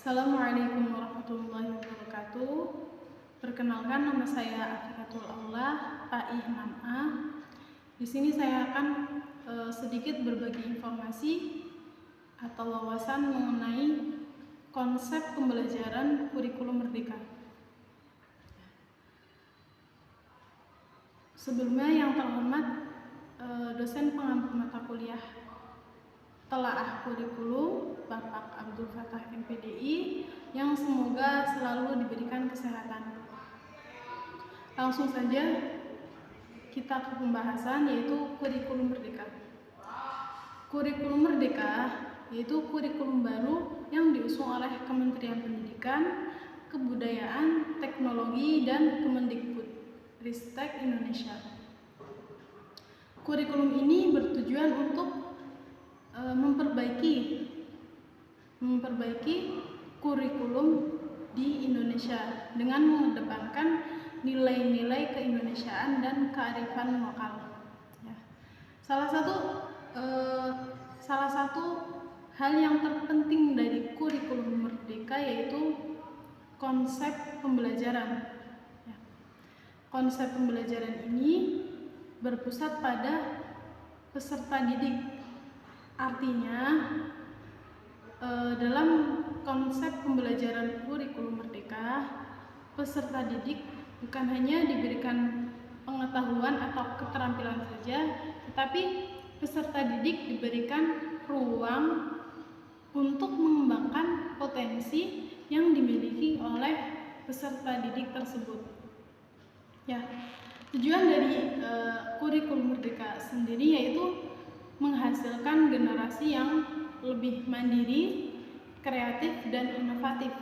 Assalamualaikum warahmatullahi wabarakatuh. Perkenalkan, nama saya Afiqatul Aulah, PAI 6A. Di sini saya akan sedikit berbagi informasi atau wawasan mengenai konsep pembelajaran kurikulum merdeka. Sebelumnya, yang terhormat dosen pengampu mata kuliah Telaah Kurikulum Bapak Abdul Fattah MPDI, yang semoga selalu diberikan kesehatan. Langsung saja kita ke pembahasan, yaitu kurikulum merdeka. Kurikulum merdeka yaitu kurikulum baru yang diusung oleh Kementerian Pendidikan, Kebudayaan, Teknologi, dan Kemendikbud Ristek Indonesia. Kurikulum ini bertujuan untuk memperbaiki kurikulum di Indonesia dengan mengedepankan nilai-nilai keindonesiaan dan kearifan lokal. Ya. Salah satu hal yang terpenting dari kurikulum merdeka yaitu konsep pembelajaran. Ya. Konsep pembelajaran ini berpusat pada peserta didik. Artinya, dalam konsep pembelajaran kurikulum merdeka, peserta didik bukan hanya diberikan pengetahuan atau keterampilan saja, tetapi peserta didik diberikan ruang untuk mengembangkan potensi yang dimiliki oleh peserta didik tersebut. Ya, tujuan dari kurikulum merdeka sendiri yaitu menghasilkan generasi yang lebih mandiri, kreatif, dan inovatif.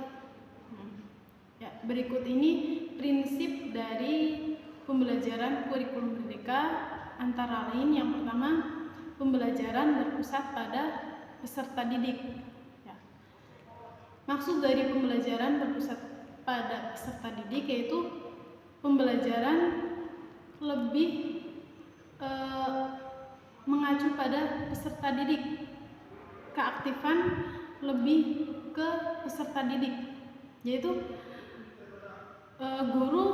Ya, berikut ini prinsip dari pembelajaran kurikulum merdeka, antara lain yang pertama, pembelajaran berpusat pada peserta didik. Ya. Maksud dari pembelajaran berpusat pada peserta didik yaitu pembelajaran lebih mengacu pada peserta didik, keaktifan lebih ke peserta didik, yaitu guru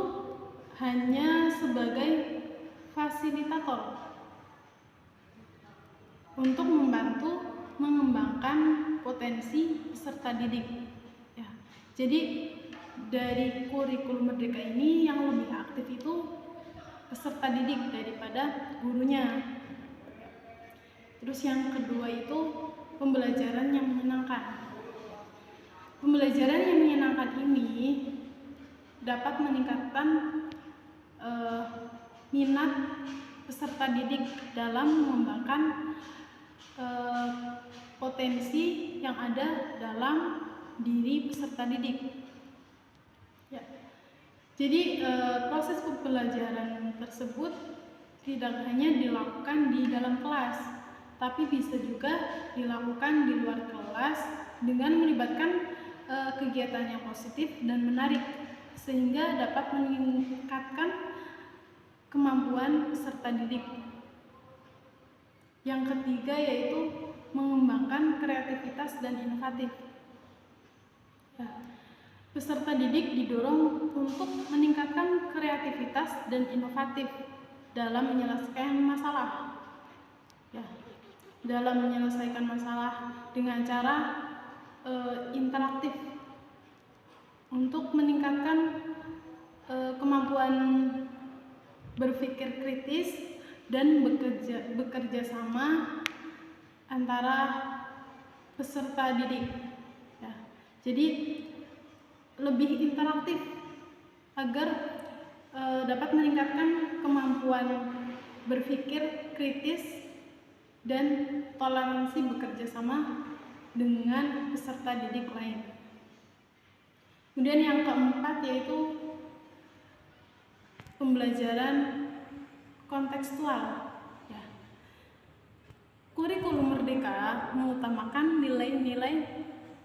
hanya sebagai fasilitator untuk membantu mengembangkan potensi peserta didik. Ya, jadi dari kurikulum merdeka ini yang lebih aktif itu peserta didik daripada gurunya. Terus yang kedua itu pembelajaran yang menyenangkan. Pembelajaran yang menyenangkan ini dapat meningkatkan minat peserta didik dalam mengembangkan potensi yang ada dalam diri peserta didik. Ya. Jadi proses pembelajaran tersebut tidak hanya dilakukan di dalam kelas, tapi bisa juga dilakukan di luar kelas dengan melibatkan kegiatan yang positif dan menarik, sehingga dapat meningkatkan kemampuan peserta didik. Yang ketiga yaitu mengembangkan kreativitas dan inovatif. Ya. Peserta didik didorong untuk meningkatkan kreativitas dan inovatif dalam menyelesaikan masalah. Ya. Dalam menyelesaikan masalah dengan cara interaktif untuk meningkatkan kemampuan berpikir kritis dan bekerja sama antara peserta didik. Ya. Jadi lebih interaktif agar dapat meningkatkan kemampuan berpikir kritis dan toleransi bekerja sama dengan peserta didik lain. Kemudian yang keempat yaitu pembelajaran kontekstual. Ya. Kurikulum merdeka mengutamakan nilai-nilai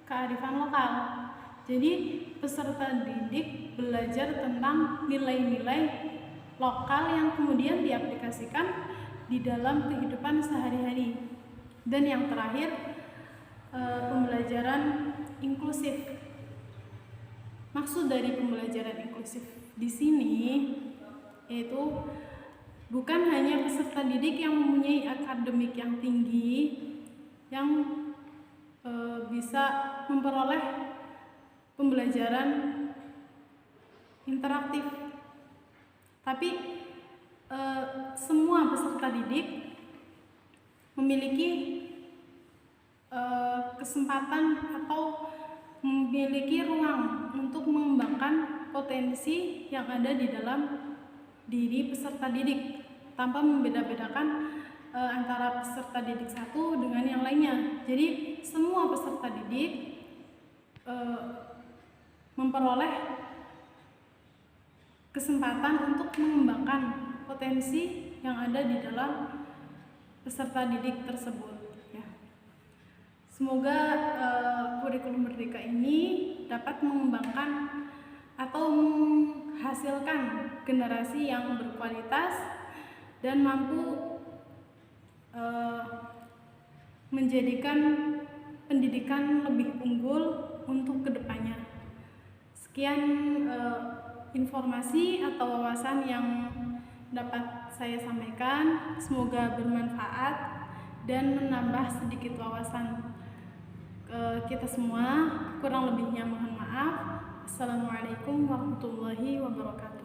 kearifan lokal. Jadi peserta didik belajar tentang nilai-nilai lokal yang kemudian diaplikasikan di dalam kehidupan sehari-hari. Dan yang terakhir, pembelajaran inklusif. maksud dari pembelajaran inklusif di sini yaitu bukan hanya peserta didik yang mempunyai akademik yang tinggi yang bisa memperoleh pembelajaran interaktif, tapi semua peserta didik memiliki kesempatan atau memiliki ruang untuk mengembangkan potensi yang ada di dalam diri peserta didik tanpa membeda-bedakan antara peserta didik satu dengan yang lainnya. Jadi semua peserta didik memperoleh kesempatan untuk mengembangkan potensi yang ada di dalam peserta didik tersebut. Semoga kurikulum Merdeka ini dapat mengembangkan atau menghasilkan generasi yang berkualitas dan mampu menjadikan pendidikan lebih unggul untuk kedepannya. Sekian informasi atau wawasan yang dapat saya sampaikan. Semoga bermanfaat dan menambah sedikit wawasan kita semua. Kurang lebihnya mohon maaf. Assalamualaikum warahmatullahi wabarakatuh.